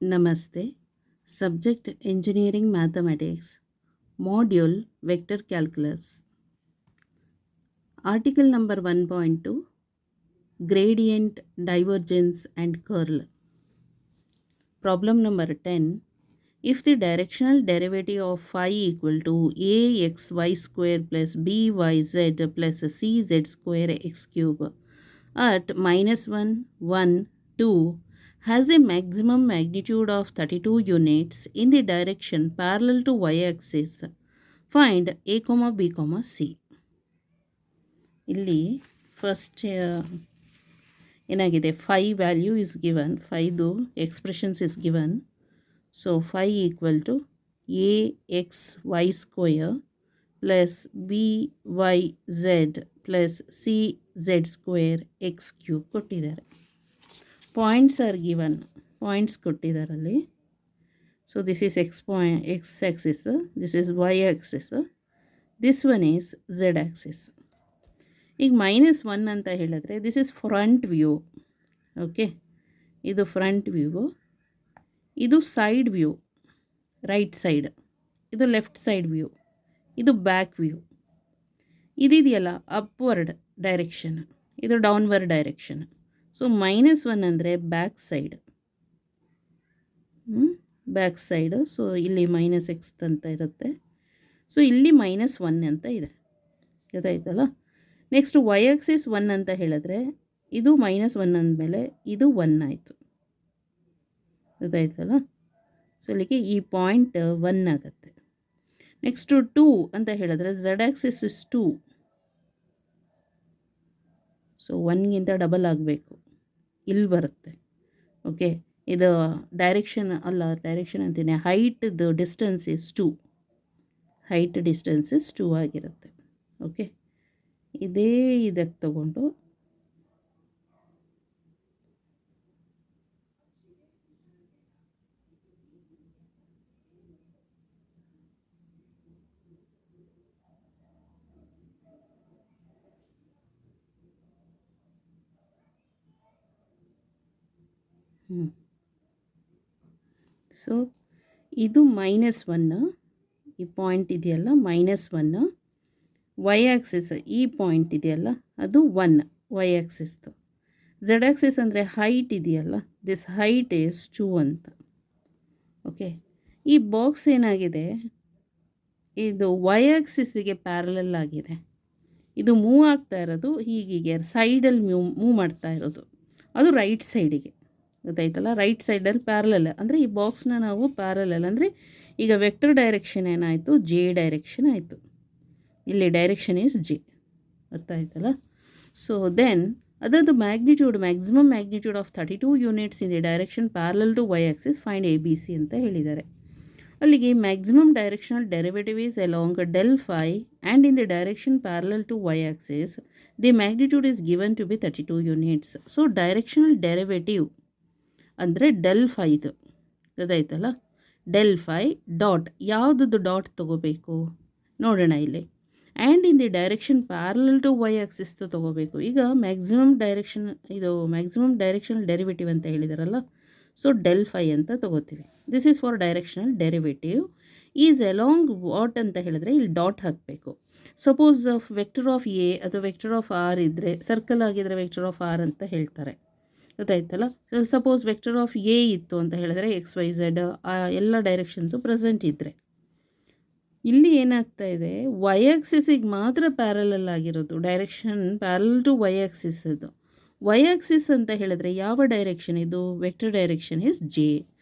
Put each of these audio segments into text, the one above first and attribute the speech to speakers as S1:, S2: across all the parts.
S1: Namaste. Subject Engineering Mathematics. Module Vector Calculus. Article number 1.2 Gradient, Divergence and Curl. Problem number 10. If the directional derivative of phi equal to axy square plus byz plus cz square x cube at -1, 1, 2 has a maximum magnitude of 32 units in the direction parallel to y-axis, find a, b, c. ಇಲ್ಲಿ first ಏನಾಗಿದೆ, phi value is given, ಫೈದು expressions is given. So phi equal to A X Y square plus B Y Z plus C Z square X cube ಕೊಟ್ಟಿದ್ದಾರೆ. Points are given, points ಕೊಟ್ಟಿದ್ದಾರಲ್ಲಿ. So this is X axis, this is Y axis, this one is Z axis. ಈಗ -1 ಅಂತ ಹೇಳಿದ್ರೆ this is front view. Okay, ಇದು front view, ಇದು side view, right side, ಇದು left side view, ಇದು back view. ಇದಿದೆಯಲ್ಲ upward direction, ಇದು downward direction. So -1 ಅಂದರೆ back side, back side. So ಇಲ್ಲಿ -x ಅಂತ ಇರುತ್ತೆ. ಸೊ ಇಲ್ಲಿ -1 ಅಂತ ಇದೆ, ಗೊತ್ತಾಯ್ತಲ್ಲ. ನೆಕ್ಸ್ಟ್ ವೈ ಆಕ್ಸಿಸ್ 1 ಅಂತ ಹೇಳಿದ್ರೆ ಇದು -1 ಅಂದಮೇಲೆ ಇದು 1 ಆಯಿತು, ಗೊತ್ತಾಯ್ತಲ್ಲ. ಸೊ ಇಲ್ಲಿಗೆ ಈ ಪಾಯಿಂಟ್ 1 ಆಗುತ್ತೆ. ನೆಕ್ಸ್ಟು 2 ಅಂತ ಹೇಳಿದ್ರೆ ಝೆಡ್ ಆಕ್ಸಿಸ್ ಇಸ್ 2. ಸೊ 1ಗಿಂತ ಡಬಲ್ ಆಗಬೇಕು, ಇಲ್ಲಿ ಬರುತ್ತೆ. ಓಕೆ, ಇದು ಡೈರೆಕ್ಷನ್ ಅಲ್ಲ, ಡೈರೆಕ್ಷನ್ ಅಂತೀನಿ, ಹೈಟ್ದು distance is 2, height distance is 2 ಆಗಿರುತ್ತೆ. ಓಕೆ, ಇದೇ ಇದಕ್ಕೆ ತಗೊಂಡು ಸೊ ಇದು -1, ಈ ಪಾಯಿಂಟ್ ಇದೆಯಲ್ಲ -1, ವೈ ಆ್ಯಕ್ಸಿಸ್ ಈ ಪಾಯಿಂಟ್ ಇದೆಯಲ್ಲ ಅದು 1 ವೈ ಆ್ಯಕ್ಸಿಸ್ದು. ಝೆಡ್ ಆ್ಯಕ್ಸಿಸ್ ಅಂದರೆ ಹೈಟ್ ಇದೆಯಲ್ಲ, ದಿಸ್ ಹೈಟ್ ಈಸ್ 2 ಅಂತ. ಓಕೆ, ಈ ಬಾಕ್ಸ್ ಏನಾಗಿದೆ, ಇದು ವೈ ಆ್ಯಕ್ಸಿಸ್ಸಿಗೆ ಪ್ಯಾರಲಲ್ ಆಗಿದೆ. ಇದು ಮೂವ್ ಆಗ್ತಾ ಇರೋದು ಹೀಗೆ ಸೈಡಲ್ಲಿ ಮೂವ್ ಮಾಡ್ತಾ ಇರೋದು, ಅದು ರೈಟ್ ಸೈಡಿಗೆ, ಗೊತ್ತಾಯ್ತಲ್ಲ. ರೈಟ್ ಸೈಡಲ್ಲಿ ಪ್ಯಾರಲಲ್ ಅಂದರೆ ಈ ಬಾಕ್ಸ್ನ ನಾವು ಪ್ಯಾರಲಲ್ ಅಂದರೆ ಈಗ ವೆಕ್ಟರ್ ಡೈರೆಕ್ಷನ್ ಏನಾಯಿತು, ಜೆ ಡೈರೆಕ್ಷನ್ ಆಯಿತು. ಇಲ್ಲಿ ಡೈರೆಕ್ಷನ್ ಈಸ್ ಜೆ, ಅರ್ಥ ಆಯ್ತಲ್ಲ. ಸೊ ದೆನ್ ಅದರದ್ದು magnitude, maximum magnitude of 32 units in the direction parallel to y axis, find a b c ಅಂತ ಹೇಳಿದ್ದಾರೆ. ಅಲ್ಲಿಗೆ maximum directional derivative is along del phi and in the direction parallel to y axis the magnitude is given to be 32 units. So directional derivative ಅಂದರೆ del ಫೈದು, ಗೊತ್ತಾಯ್ತಲ್ಲ. Del phi dot, ಯಾವುದದ್ದು dot ತೊಗೋಬೇಕು ನೋಡೋಣ ಇಲ್ಲಿ. And in the direction parallel to y ಆಕ್ಸಿಸ್ದು ತೊಗೋಬೇಕು. ಈಗ ಮ್ಯಾಕ್ಸಿಮಮ್ ಡೈರೆಕ್ಷನ್, ಇದು ಮ್ಯಾಕ್ಸಿಮಮ್ ಡೈರೆಕ್ಷನಲ್ ಡೆರಿವೇಟಿವ್ ಅಂತ ಹೇಳಿದಾರಲ್ಲ, ಸೊ ಡೆಲ್ ಫೈ ಅಂತ ತೊಗೋತೀವಿ. This is for directional derivative is along what ಅಂತ ಹೇಳಿದ್ರೆ ಇಲ್ಲಿ ಡಾಟ್ ಹಾಕಬೇಕು. ಸಪೋಸ್ ವೆಕ್ಟರ್ ಆಫ್ ಎ ಅಥವಾ ವೆಕ್ಟರ್ ಆಫ್ ಆರ್ ಇದ್ದರೆ, ಸರ್ಕಲ್ ಆಗಿದ್ದರೆ ವೆಕ್ಟರ್ ಆಫ್ ಆರ್ ಅಂತ ಹೇಳ್ತಾರೆ, ಗೊತ್ತಾಯ್ತಲ್ಲ. ಸಪೋಸ್ ವೆಕ್ಟರ್ ಆಫ್ ಎ ಇತ್ತು ಅಂತ ಹೇಳಿದ್ರೆ ಎಕ್ಸ್ ವೈ ಝೆಡ್ ಎಲ್ಲ ಡೈರೆಕ್ಷನ್ಸು ಪ್ರೆಸೆಂಟ್ ಇದ್ದರೆ, ಇಲ್ಲಿ ಏನಾಗ್ತಾ ಇದೆ, ವೈ ಆಕ್ಸಿಸಿಗೆ ಮಾತ್ರ ಪ್ಯಾರಲಲ್ ಆಗಿರೋದು, direction parallel to y axis. ಇದು ವೈ ಆಕ್ಸಿಸ್ ಅಂತ ಹೇಳಿದ್ರೆ ಯಾವ ಡೈರೆಕ್ಷನ್ ಇದು, ವೆಕ್ಟರ್ ಡೈರೆಕ್ಷನ್ ಇಸ್ ಜೆ.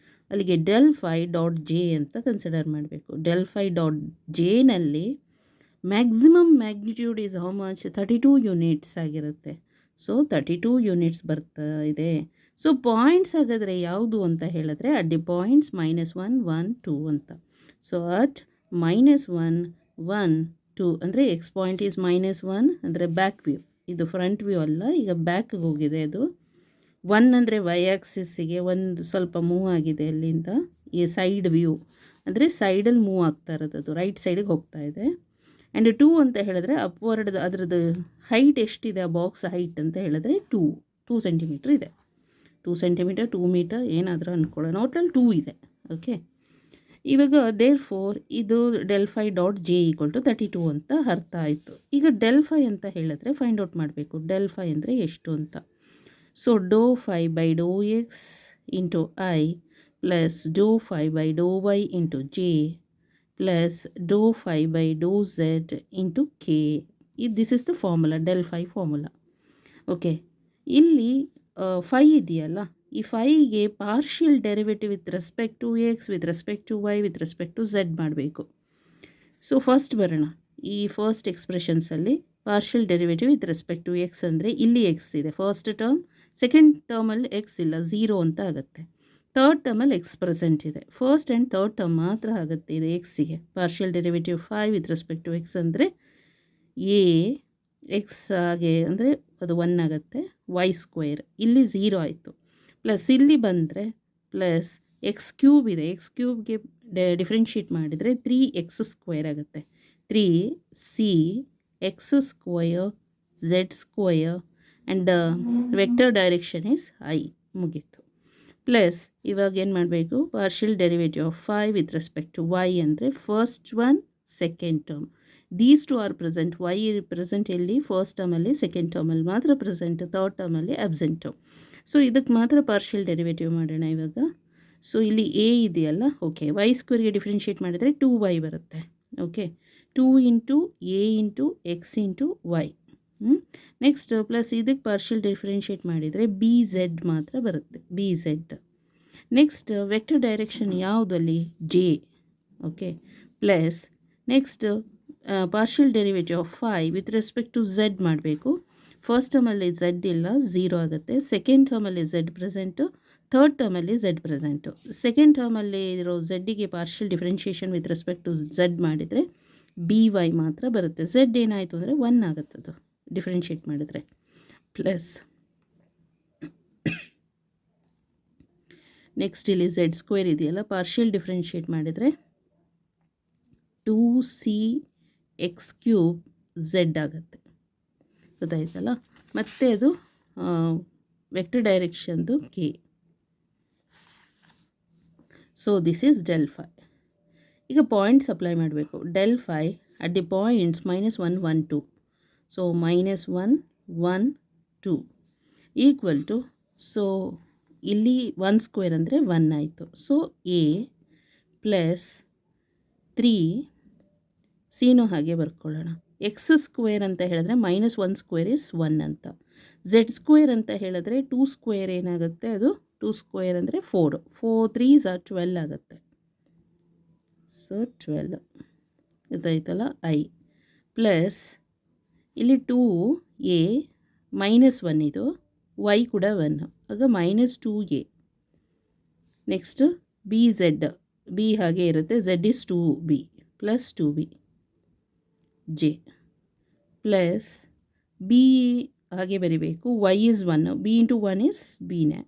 S1: ಅಲ್ಲಿಗೆ ಡೆಲ್ ಫೈ ಡಾಟ್ ಜೆ ಅಂತ ಕನ್ಸಿಡರ್ ಮಾಡಬೇಕು. ಡೆಲ್ ಫೈ ಡಾಟ್ ಜೆನಲ್ಲಿ maximum magnitude is how much, 32 units ಆಗಿರುತ್ತೆ. ಸೊ 32 ಯೂನಿಟ್ಸ್ ಬರ್ತಾ ಇದೆ. ಸೊ ಪಾಯಿಂಟ್ಸ್ ಹಾಗಾದರೆ ಯಾವುದು ಅಂತ ಹೇಳಿದ್ರೆ ಅಟ್ ದಿ ಪಾಯಿಂಟ್ಸ್ -1, 1, 2 ಅಂತ. ಸೊ ಅಟ್ -1, 1, 2 ಅಂದರೆ ಎಕ್ಸ್ ಪಾಯಿಂಟ್ ಈಸ್ -1 ಅಂದರೆ ಬ್ಯಾಕ್ ವ್ಯೂ, ಇದು ಫ್ರಂಟ್ ವ್ಯೂ ಅಲ್ಲ, ಈಗ ಬ್ಯಾಕ್ಗೆ ಹೋಗಿದೆ. ಅದು 1 ಅಂದರೆ ವೈ ಆಕ್ಸಿಸ್ಸಿಗೆ ಒಂದು ಸ್ವಲ್ಪ ಮೂವ್ ಆಗಿದೆ ಅಲ್ಲಿಂದ, ಈ ಸೈಡ್ ವ್ಯೂ ಅಂದರೆ ಸೈಡಲ್ಲಿ ಮೂವ್ ಆಗ್ತಾ ಇರೋದು, ಅದು ರೈಟ್ ಸೈಡಿಗೆ ಹೋಗ್ತಾ ಇದೆ. ಆ್ಯಂಡ್ 2 ಅಂತ ಹೇಳಿದ್ರೆ ಅಪ್ವರ್ಡ್, ಅದರದ್ದು ಹೈಟ್ ಎಷ್ಟಿದೆ, ಆ ಬಾಕ್ಸ್ ಹೈಟ್ ಅಂತ ಹೇಳಿದ್ರೆ 2 ಸೆಂಟಿಮೀಟ್ರ್ ಇದೆ. 2 ಸೆಂಟಿಮೀಟರ್ 2 ಮೀಟರ್ ಏನಾದರೂ ಅಂದ್ಕೊಳ್ಳೋಣ, ಒಟ್ಟಲ್ಲಿ 2 ಇದೆ. ಓಕೆ, ಇವಾಗ ದೇರ್ ಫೋರ್ ಇದು ಡೆಲ್5 ಡಾಟ್ ಜೆ ಈಕ್ವಲ್ ಟು 32 ಅಂತ ಅರ್ಥ ಆಯಿತು. ಈಗ ಡೆಲ್5 ಅಂತ ಹೇಳಿದ್ರೆ ಫೈಂಡ್ ಔಟ್ ಮಾಡಬೇಕು ಡೆಲ್5 ಅಂದರೆ ಎಷ್ಟು ಅಂತ. So do phi by do x into i plus do phi by do y into j plus do phi by do z into k. This is the formula, ಡೆಲ್5 ಫಾರ್ಮುಲಾ. ಓಕೆ, ಇಲ್ಲಿ phi ಇದೆಯಲ್ಲ, ಈ ಫೈಗೆ partial derivative with respect to x, with respect to y, with respect to z ಮಾಡಬೇಕು. So first ಬರೋಣ, ಈ first ಎಕ್ಸ್ಪ್ರೆಷನ್ಸಲ್ಲಿ partial derivative with respect to x ಅಂದರೆ ಇಲ್ಲಿ ಎಕ್ಸ್ ಇದೆ ಫಸ್ಟ್ ಟರ್ಮ್, ಸೆಕೆಂಡ್ ಟರ್ಮಲ್ಲಿ ಎಕ್ಸ್ ಇಲ್ಲ, 0 ಅಂತ ಆಗುತ್ತೆ. ಥರ್ಡ್ ಟರ್ಮಲ್ಲಿ ಎಕ್ಸ್ ಪ್ರೆಸೆಂಟ್ ಇದೆ, ಫಸ್ಟ್ ಆ್ಯಂಡ್ ಥರ್ಡ್ ಟರ್ಮ್ ಮಾತ್ರ ಆಗುತ್ತೆ ಇದು ಎಕ್ಸಿಗೆ. Partial derivative 5 with respect to x ಅಂದರೆ ಎ ಎಕ್ಸ್ ಆಗೆ ಅಂದರೆ ಅದು 1 ಆಗುತ್ತೆ, ವೈ ಸ್ಕ್ವೇರ್ ಇಲ್ಲಿ 0 ಆಯಿತು. ಪ್ಲಸ್ ಇಲ್ಲಿ ಬಂದರೆ ಪ್ಲಸ್ ಎಕ್ಸ್ ಕ್ಯೂಬ್ ಇದೆ, ಎಕ್ಸ್ ಕ್ಯೂಬ್ಗೆ ಡಿಫ್ರೆನ್ಷಿಯೇಟ್ ಮಾಡಿದರೆ 3x ಸ್ಕ್ವೇರ್ ಆಗುತ್ತೆ. 3c x square z square and vector direction is i, ಮುಗೀತು. ಪ್ಲಸ್ ಇವಾಗ ಏನು ಮಾಡಬೇಕು, partial derivative of 5 with respect to y ಅಂದರೆ first one second term, these two are present. Y present ಎಲ್ಲಿ, first ಟರ್ಮಲ್ಲಿ, second ಟರ್ಮಲ್ಲಿ ಮಾತ್ರ ಪ್ರೆಸೆಂಟ್, ಥರ್ಡ್ ಟರ್ಮಲ್ಲಿ ಅಬ್ಸೆಂಟು. ಸೊ ಇದಕ್ಕೆ ಮಾತ್ರ ಪಾರ್ಷಿಯಲ್ ಡೆರಿವೇಟಿವ್ ಮಾಡೋಣ ಇವಾಗ. ಸೊ ಇಲ್ಲಿ ಎ ಇದೆಯಲ್ಲ, ಓಕೆ, ವೈ ಸ್ಕ್ವೇರ್ಗೆ ಡಿಫ್ರೆನ್ಷಿಯೇಟ್ ಮಾಡಿದರೆ 2y ಬರುತ್ತೆ. Okay, 2 into a into x into y. Next plus ಇದಕ್ಕೆ ಪಾರ್ಷಿಯಲ್ ಡಿಫ್ರೆನ್ಷಿಯೇಟ್ ಮಾಡಿದರೆ ಬಿ ಝೆಡ್ ಮಾತ್ರ ಬರುತ್ತೆ, b z. Next vector direction ಯಾವುದಲ್ಲಿ, j. Okay, plus next partial derivative of 5 with respect to z ಮಾಡಬೇಕು. First ಟರ್ಮಲ್ಲಿ z ಇಲ್ಲ, 0 ಆಗುತ್ತೆ. Second ಟರ್ಮಲ್ಲಿ ಝೆಡ್ ಪ್ರೆಸೆಂಟು, ಥರ್ಡ್ ಟರ್ಮಲ್ಲಿ ಝೆಡ್ ಪ್ರೆಸೆಂಟು. ಸೆಕೆಂಡ್ ಟರ್ಮಲ್ಲಿ ಇರೋ ಝೆಡ್ಡಿಗೆ partial differentiation with respect to z ಮಾಡಿದರೆ ಬಿ ವೈ ಮಾತ್ರ ಬರುತ್ತೆ. ಝೆಡ್ ಏನಾಯಿತು ಅಂದರೆ 1 ಆಗುತ್ತದು ಡಿಫ್ರೆನ್ಷಿಯೇಟ್ ಮಾಡಿದರೆ. ಪ್ಲಸ್ ನೆಕ್ಸ್ಟ್ ಇಲ್ಲಿ ಝೆಡ್ ಸ್ಕ್ವೇರ್ ಇದೆಯಲ್ಲ, ಪಾರ್ಷಿಯಲ್ ಡಿಫ್ರೆನ್ಷಿಯೇಟ್ ಮಾಡಿದರೆ 2c ಎಕ್ಸ್ ಕ್ಯೂಬ್ ಝೆಡ್ ಆಗುತ್ತೆ, ಗೊತ್ತಾಯ್ತಲ್ಲ. ಮತ್ತು ಅದು ವೆಕ್ಟರ್ ಡೈರೆಕ್ಷನ್ದು ಕೆ. ಸೊ ದಿಸ್ ಈಸ್ ಡೆಲ್5. ಈಗ ಪಾಯಿಂಟ್ಸ್ ಅಪ್ಲೈ ಮಾಡಬೇಕು. ಡೆಲ್5 at the points -1 1 2. So -1 1 2 equal to, so ಇಲ್ಲಿ 1 ಸ್ಕ್ವೇರ್ ಅಂದರೆ 1 ಆಯಿತು. ಸೊ ಎ ಪ್ಲಸ್ 3 ಸಿನೂ ಹಾಗೆ ಬರ್ಕೊಳ್ಳೋಣ. ಎಕ್ಸ್ ಸ್ಕ್ವೇರ್ ಅಂತ ಹೇಳಿದ್ರೆ -1 ಸ್ಕ್ವೇರ್ ಇಸ್ 1 ಅಂತ. ಝೆಡ್ ಸ್ಕ್ವೇರ್ ಅಂತ ಹೇಳಿದ್ರೆ 2 ಸ್ಕ್ವೇರ್ ಏನಾಗುತ್ತೆ, ಅದು 2 ಸ್ಕ್ವೇರ್ ಅಂದರೆ 4, 4 3s are 12 ಆಗುತ್ತೆ. So 12 ಇದಾಯ್ತಲ್ಲ I. ಪ್ಲಸ್ ಇಲ್ಲಿ 2a -1 ಇದು, ವೈ ಕೂಡ 1, ಆಗ -2a. Next B Z, b ಹಾಗೆ ಇರುತ್ತೆ, z is 2b plus 2b j plus b ಹಾಗೆ ಬರಿಬೇಕು, y is 1, b into 1 is ಬಿನೇ.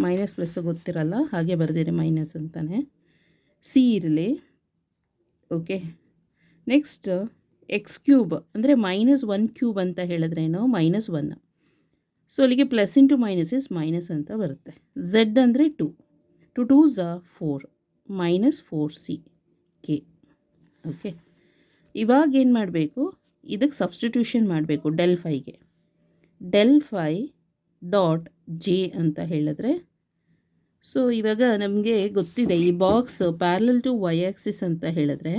S1: ಮೈನಸ್ ಪ್ಲಸ್ ಗೊತ್ತಿರಲ್ಲ, ಹಾಗೆ ಬರೆದಿರಿ ಮೈನಸ್ ಅಂತಾನೆ. ಸಿ ಇರಲಿ. ಓಕೆ, ನೆಕ್ಸ್ಟ್ ಎಕ್ಸ್ ಕ್ಯೂಬ್ ಅಂದರೆ -1 ಕ್ಯೂಬ್ ಅಂತ ಹೇಳಿದ್ರೇನು -1. ಸೊ ಅಲ್ಲಿಗೆ plus into minus is minus ಅಂತ ಬರುತ್ತೆ. ಝೆಡ್ ಅಂದರೆ 2, 2 2s are 4, -4c K. Okay, ಇವಾಗ ಏನು ಮಾಡಬೇಕು, ಇದಕ್ಕೆ ಸಬ್ಸ್ಟಿಟ್ಯೂಷನ್ ಮಾಡಬೇಕು ಡೆಲ್5ಗೆ. ಡೆಲ್5 ಡಾಟ್ ಜೆ ಅಂತ ಹೇಳಿದ್ರೆ, ಸೊ ಇವಾಗ ನಮಗೆ ಗೊತ್ತಿದೆ ಈ box parallel to y axis ಅಂತ ಹೇಳಿದ್ರೆ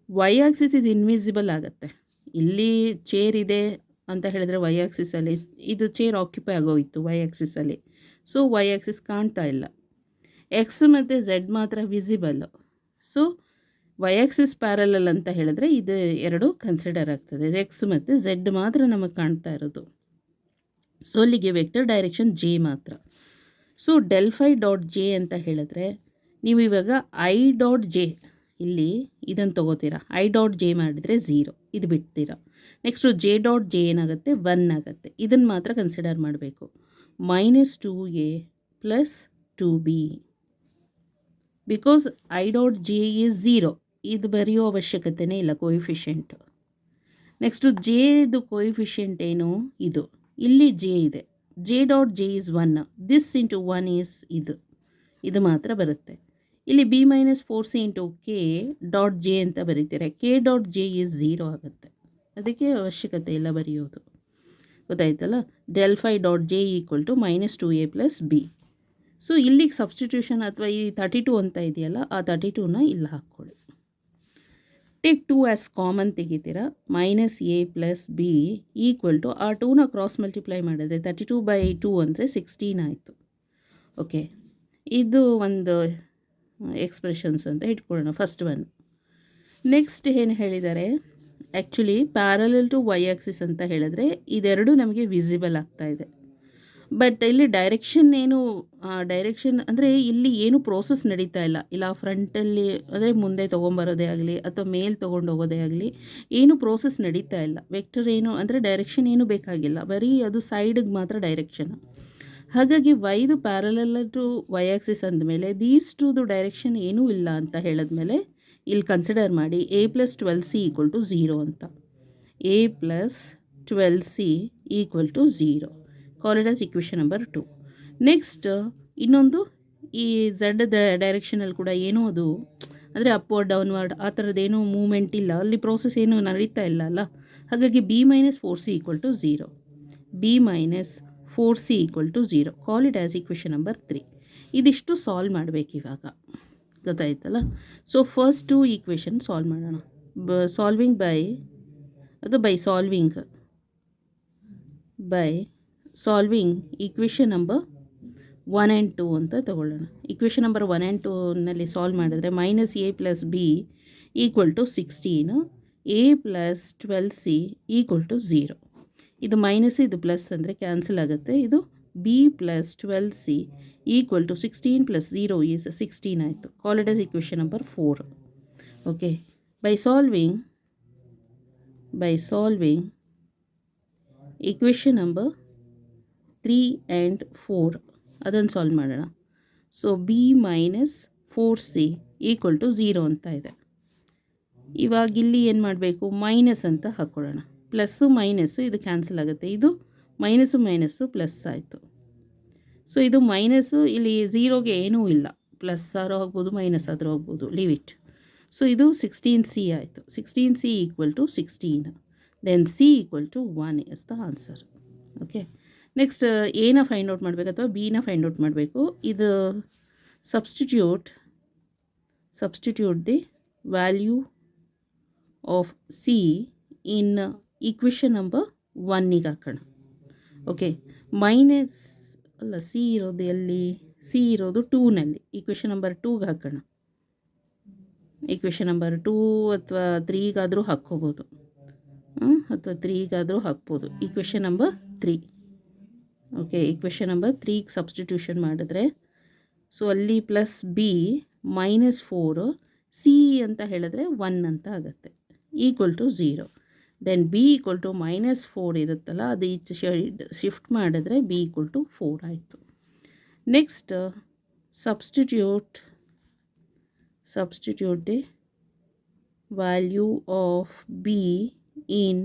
S1: ವೈ ಆಕ್ಸಿಸ್ ಇಸ್ ಇನ್ವಿಸಿಬಲ್ ಆಗುತ್ತೆ. ಇಲ್ಲಿ ಚೇರ್ ಇದೆ ಅಂತ ಹೇಳಿದ್ರೆ ವೈ ಆಕ್ಸಿಸಲ್ಲಿ ಇದು ಚೇರ್ ಆಕ್ಯುಪೈ ಆಗೋಯಿತು ವೈ ಆಕ್ಸಿಸಲ್ಲಿ. ಸೊ ವೈ ಆಕ್ಸಿಸ್ ಕಾಣ್ತಾ ಇಲ್ಲ. ಎಕ್ಸ್ ಮತ್ತು ಝೆಡ್ ಮಾತ್ರ ವಿಸಿಬಲ್ಲು. ಸೊ ವೈ ಆಕ್ಸಿಸ್ ಪ್ಯಾರಲಲ್ ಅಂತ ಹೇಳಿದ್ರೆ ಇದು ಎರಡು ಕನ್ಸಿಡರ್ ಆಗ್ತದೆ, ಎಕ್ಸ್ ಮತ್ತು ಝೆಡ್ ಮಾತ್ರ ನಮಗೆ ಕಾಣ್ತಾ ಇರೋದು. ಸೊ ಅಲ್ಲಿಗೆ ವೆಕ್ಟರ್ ಡೈರೆಕ್ಷನ್ ಜೆ ಮಾತ್ರ. ಸೊ ಡೆಲ್5 ಡಾಟ್ ಜೆ ಅಂತ ಹೇಳಿದ್ರೆ ನೀವು ಇವಾಗ ಐ ಡಾಟ್ ಜೆ ಇಲ್ಲಿ ಇದನ್ನು ತೊಗೋತೀರಾ, ಐ ಡಾಟ್ ಜೆ ಮಾಡಿದರೆ 0, ಇದು ಬಿಡ್ತೀರಾ. ನೆಕ್ಸ್ಟು ಜೆ ಡಾಟ್ ಜೆ ಏನಾಗುತ್ತೆ, 1 ಆಗುತ್ತೆ. ಇದನ್ನು ಮಾತ್ರ ಕನ್ಸಿಡರ್ ಮಾಡಬೇಕು. -2a plus 2b because I dot J is 0, ಇದು ಬರೆಯೋ ಅವಶ್ಯಕತೆಯೇ ಇಲ್ಲ ಕೋಯಿಫಿಷಿಯೆಂಟು. ನೆಕ್ಸ್ಟು ಜೆದು ಕೋಯಿಫಿಷಿಯೆಂಟ್ ಏನು, ಇದು ಇಲ್ಲಿ ಜೆ ಇದೆ, J dot J is 1, this into 1 is ಇದು ಮಾತ್ರ ಬರುತ್ತೆ. ಇಲ್ಲಿ B minus 4c into K dot j ಅಂತ ಬರೀತಾರೆ. ಕೆ ಡಾಟ್ ಜೆ ಈಸ್ 0 ಆಗುತ್ತೆ, ಅದಕ್ಕೆ ಅವಶ್ಯಕತೆ ಇಲ್ಲ ಬರೆಯೋದು. ಗೊತ್ತಾಯ್ತಲ್ಲ. Del phi dot j equal to -2a plus b. So ಇಲ್ಲಿಗೆ ಸಬ್ಸ್ಟಿಟ್ಯೂಷನ್ ಅಥವಾ ಈ 32 ಅಂತ ಇದೆಯಲ್ಲ, ಆ 32ನ ಇಲ್ಲಿ ಹಾಕ್ಕೊಳ್ಳಿ. ಟೇಕ್ 2 ಆ್ಯಸ್ ಕಾಮನ್ ತೆಗಿತೀರಾ. -a plus b equal to ಆ 2ನ ಕ್ರಾಸ್ ಮಲ್ಟಿಪ್ಲೈ ಮಾಡಿದ್ರೆ 32/2 ಅಂದರೆ 16 ಆಯಿತು. ಓಕೆ, ಇದು ಒಂದು ಎಕ್ಸ್ಪ್ರೆಷನ್ಸ್ ಅಂತ ಇಟ್ಕೊಳ್ಳೋಣ, ಫಸ್ಟ್ ಒನ್. ನೆಕ್ಸ್ಟ್ ಏನು ಹೇಳಿದ್ದಾರೆ, actually parallel to y axis ಅಂತ ಹೇಳಿದ್ರೆ ಇದೆರಡು ನಮಗೆ ವಿಸಿಬಲ್ ಆಗ್ತಾ ಇದೆ. ಬಟ್ ಇಲ್ಲಿ ಡೈರೆಕ್ಷನ್ ಅಂದರೆ ಇಲ್ಲಿ ಏನು ಪ್ರೋಸೆಸ್ ನಡೀತಾ ಇಲ್ಲ ಫ್ರಂಟಲ್ಲಿ ಅಂದರೆ ಮುಂದೆ ತೊಗೊಂಬರೋದೇ ಆಗಲಿ ಅಥವಾ ಮೇಲೆ ತೊಗೊಂಡು ಹೋಗೋದೇ ಆಗಲಿ, ಏನು ಪ್ರೋಸೆಸ್ ನಡೀತಾ ಇಲ್ಲ. ವೆಕ್ಟರ್ ಏನು ಅಂದರೆ ಡೈರೆಕ್ಷನ್ ಏನು ಬೇಕಾಗಿಲ್ಲ, ಬರೀ ಅದು ಸೈಡಿಗೆ ಮಾತ್ರ ಡೈರೆಕ್ಷನ್. ಹಾಗಾಗಿ ವೈದು ಪ್ಯಾರಲಲ್ ಟು ವೈ ಆಕ್ಸಿಸ್ ಅಂದಮೇಲೆ ದೀಸ್ ಟುದು ಡೈರೆಕ್ಷನ್ ಏನೂ ಇಲ್ಲ ಅಂತ ಹೇಳಿದ್ಮೇಲೆ ಇಲ್ಲಿ ಕನ್ಸಿಡರ್ ಮಾಡಿ a + 12c = 0 ಅಂತ. a + 12c = 0. Call it as equation number 2. Next ಇನ್ನೊಂದು, ಈ ಝಡ್ ಡೈರೆಕ್ಷನಲ್ಲಿ ಕೂಡ ಏನೂ ಅದು ಅಂದರೆ ಅಪ್ವರ್ಡ್ ಡೌನ್ವರ್ಡ್ ಆ ಥರದ್ದೇನೂ ಮೂಮೆಂಟ್ ಇಲ್ಲ, ಅಲ್ಲಿ ಪ್ರೋಸೆಸ್ ಏನೂ ನಡೀತಾ ಇಲ್ಲ ಅಲ್ಲ. ಹಾಗಾಗಿ b - 4c = 0. b - 4c = 0. Call it as equation number 3. ಇದಿಷ್ಟು ಸಾಲ್ವ್ ಮಾಡಬೇಕು ಇವಾಗ. ಗೊತ್ತಾಯ್ತಲ್ಲ. ಸೊ ಫಸ್ಟ್ 2 ಈಕ್ವೇಷನ್ ಸಾಲ್ವ್ ಮಾಡೋಣ. Solving by solving equation number 1 and 2 ಅಂತ ತಗೊಳ್ಳೋಣ. ಈಕ್ವೇಷನ್ ನಂಬರ್ 1 and 2ನಲ್ಲಿ ಸಾಲ್ವ್ ಮಾಡಿದ್ರೆ -a plus B = 16, a + 12c = 0. ಇದು ಮೈನಸ್ ಇದು ಪ್ಲಸ್ ಅಂದರೆ ಕ್ಯಾನ್ಸಲ್ ಆಗುತ್ತೆ. ಇದು b + 12c = 16 + 0 is 16 ಆಯಿತು. Call it as equation number 4. Okay, by solving equation number 3 and 4 ಅದನ್ನು ಸಾಲ್ವ್ ಮಾಡೋಣ. ಸೊ b - 4c = 0 ಅಂತ ಇದೆ. ಇವಾಗ ಇಲ್ಲಿ ಏನು ಮಾಡಬೇಕು, ಮೈನಸ್ ಅಂತ ಹಾಕ್ಕೊಳ್ಳೋಣ. ಪ್ಲಸ್ಸು ಮೈನಸ್ಸು ಇದು ಕ್ಯಾನ್ಸಲ್ ಆಗುತ್ತೆ, ಇದು ಮೈನಸ್ಸು ಪ್ಲಸ್ ಆಯಿತು. ಸೊ ಇದು ಮೈನಸ್ಸು, ಇಲ್ಲಿ 0ಗೆ ಏನೂ ಇಲ್ಲ, ಪ್ಲಸ್ ಆದರೂ ಆಗ್ಬೋದು ಮೈನಸ್ ಆದರೂ ಆಗ್ಬೋದು, ಲೀವ್ ಇಟ್. ಸೊ ಇದು 16c ಆಯಿತು. 16c = 16, then c = 1 is the answer. Okay, next ಎನ ಫೈಂಡ್ ಔಟ್ ಮಾಡಬೇಕು ಅಥವಾ ಬಿನ ಫೈಂಡ್ ಔಟ್ ಮಾಡಬೇಕು. ಇದು substitute the value of C in equation number 1ಗೆ ಹಾಕೋಣ. ಓಕೆ, ಸಿ ಇರೋದು ಎಲ್ಲಿ, ಸಿ ಇರೋದು 2ನಲ್ಲಿ, ಈಕ್ವೇಷನ್ ನಂಬರ್ 2ಗೆ ಹಾಕೋಣ. ಈಕ್ವೇಷನ್ ನಂಬರ್ 2 ಅಥವಾ 3ಗಾದರೂ ಹಾಕ್ಕೋಬೋದು, ಅಥವಾ 3ಗಾದರೂ ಹಾಕ್ಬೋದು. Equation number 3. Okay, equation number 3ಗೆ ಸಬ್ಸ್ಟಿಟ್ಯೂಷನ್ ಮಾಡಿದ್ರೆ, ಸೊ ಅಲ್ಲಿ ಪ್ಲಸ್ ಬಿ -4 ಸಿ ಅಂತ ಹೇಳಿದ್ರೆ 1 ಅಂತ ಆಗುತ್ತೆ, = 0. ದೆನ್ b = -4 ಇರುತ್ತಲ್ಲ, ಅದು ಈಚೆ ಶಿಫ್ಟ್ ಮಾಡಿದ್ರೆ b = 4 ಆಯಿತು. Next substitute the value of b in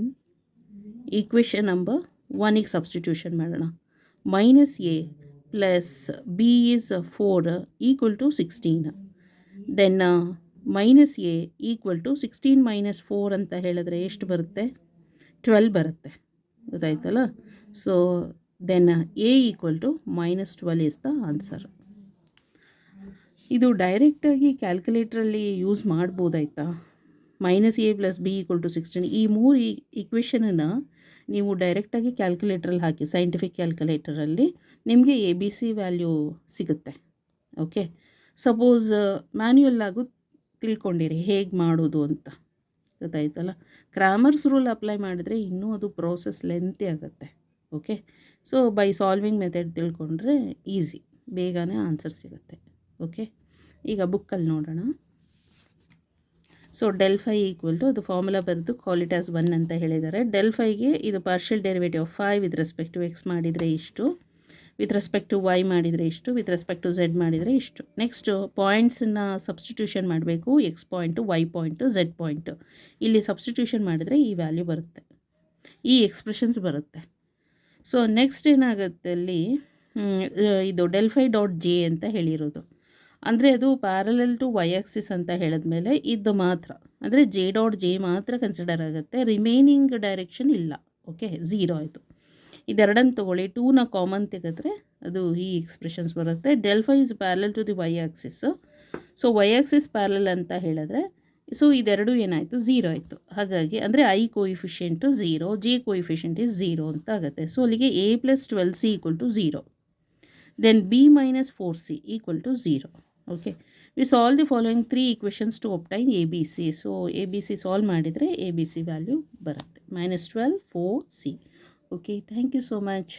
S1: equation number 1ಗೆ ಸಬ್ಸ್ಟಿಟ್ಯೂಷನ್ ಮಾಡೋಣ. -a plus b is 4 = 16. Then -a = 16 - 4 ಅಂತ ಹೇಳಿದ್ರೆ ಎಷ್ಟು ಬರುತ್ತೆ, 12 ಬರುತ್ತೆ. ಗೊತ್ತಾಯ್ತಲ್ಲ. So then a = -12 is the answer. ಇದು ಡೈರೆಕ್ಟಾಗಿ ಕ್ಯಾಲ್ಕುಲೇಟ್ರಲ್ಲಿ ಯೂಸ್ ಮಾಡ್ಬೋದಾಯ್ತಾ. -a ಪ್ಲಸ್ b = 16, ಈ 3 ಈಕ್ವೇಷನನ್ನು ನೀವು ಡೈರೆಕ್ಟಾಗಿ ಕ್ಯಾಲ್ಕುಲೇಟ್ರಲ್ಲಿ ಹಾಕಿ, ಸೈಂಟಿಫಿಕ್ ಕ್ಯಾಲ್ಕುಲೇಟರಲ್ಲಿ ನಿಮಗೆ ABC ವ್ಯಾಲ್ಯೂ ಸಿಗುತ್ತೆ. ಓಕೆ, ಸಪೋಸ್ ಮ್ಯಾನ್ಯುಯಲ್ ಆಗು ತಿಳ್ಕೊಂಡಿರಿ ಹೇಗೆ ಮಾಡೋದು ಅಂತ. ಗೊತ್ತಾಯ್ತಲ್ಲ. ಕ್ರಾಮರ್ಸ್ ರೂಲ್ ಅಪ್ಲೈ ಮಾಡಿದ್ರೆ ಇನ್ನೂ ಅದು ಪ್ರೋಸೆಸ್ ಲೆಂತಿ ಆಗುತ್ತೆ. Okay, so by solving method ತಿಳ್ಕೊಂಡ್ರೆ ಈಸಿ, ಬೇಗನೆ ಆನ್ಸರ್ ಸಿಗುತ್ತೆ. ಓಕೆ, ಈಗ ಬುಕ್ಕಲ್ಲಿ ನೋಡೋಣ. ಸೊ ಡೆಲ್ ಫೈ = ಅದು ಫಾರ್ಮುಲಾ ಬರೆದು ಕಾಲ್ ಇಟ್ ಆಸ್ 1 ಅಂತ ಹೇಳಿದ್ದಾರೆ. ಡೆಲ್ ಫೈಗೆ ಇದು partial derivative of 5 with respect to x ಮಾಡಿದರೆ ಇಷ್ಟು, ವಿತ್ ರೆಸ್ಪೆಕ್ಟ್ ಟು ವೈ ಮಾಡಿದರೆ ಇಷ್ಟು, ವಿತ್ ರೆಸ್ಪೆಕ್ಟ್ ಟು ಝೆಡ್ ಮಾಡಿದರೆ ಇಷ್ಟು. ನೆಕ್ಸ್ಟು ಪಾಯಿಂಟ್ಸನ್ನು ಸಬ್ಸ್ಟಿಟ್ಯೂಷನ್ ಮಾಡಬೇಕು. X point, y point, z point. ಇಲ್ಲಿ ಸಬ್ಸ್ಟಿಟ್ಯೂಷನ್ ಮಾಡಿದರೆ ಈ ವ್ಯಾಲ್ಯೂ ಬರುತ್ತೆ, ಈ ಎಕ್ಸ್ಪ್ರೆಷನ್ಸ್ ಬರುತ್ತೆ. ಸೊ ನೆಕ್ಸ್ಟ್ ಏನಾಗುತ್ತೆ ಅಲ್ಲಿ ಇದು ಡೆಲ್ಫೈ ಡಾಟ್ ಜೆ ಅಂತ ಹೇಳಿರೋದು. ಅಂದರೆ ಅದು ಪ್ಯಾರಲಲ್ ಟು ವೈ ಆಕ್ಸಿಸ್ ಅಂತ ಹೇಳಿದ್ಮೇಲೆ ಇದು ಮಾತ್ರ, ಅಂದರೆ ಜೆ ಡಾಟ್ ಜೆ ಮಾತ್ರ ಕನ್ಸಿಡರ್ ಆಗುತ್ತೆ, ರಿಮೈನಿಂಗ್ ಡೈರೆಕ್ಷನ್ ಇಲ್ಲ. ಓಕೆ, ಝೀರೋ ಆಯಿತು. ಇದೆರಡನ್ನು ತೊಗೊಳ್ಳಿ, 2ನ ಕಾಮನ್ ತೆಗೆದ್ರೆ ಅದು ಈ ಎಕ್ಸ್ಪ್ರೆಷನ್ಸ್ ಬರುತ್ತೆ. Del phi is parallel to the y axis. So y axis parallel ಅಂತ ಹೇಳಿದ್ರೆ ಸೊ ಇದೆರಡು ಏನಾಯಿತು, ಝೀರೋ ಆಯಿತು. ಹಾಗಾಗಿ ಅಂದರೆ i coefficient zero, j coefficient is zero ಅಂತ ಆಗುತ್ತೆ. ಸೊ ಅಲ್ಲಿಗೆ a + 12c = 0. Then b - 4c = 0. Okay, we solve the following 3 equations to obtain ABC. So ABC solve ಮಾಡಿದರೆ ABC ವ್ಯಾಲ್ಯೂ ಬರುತ್ತೆ -12 4c. ಓಕೆ, ಥ್ಯಾಂಕ್ ಯು ಸೋ ಮಚ್.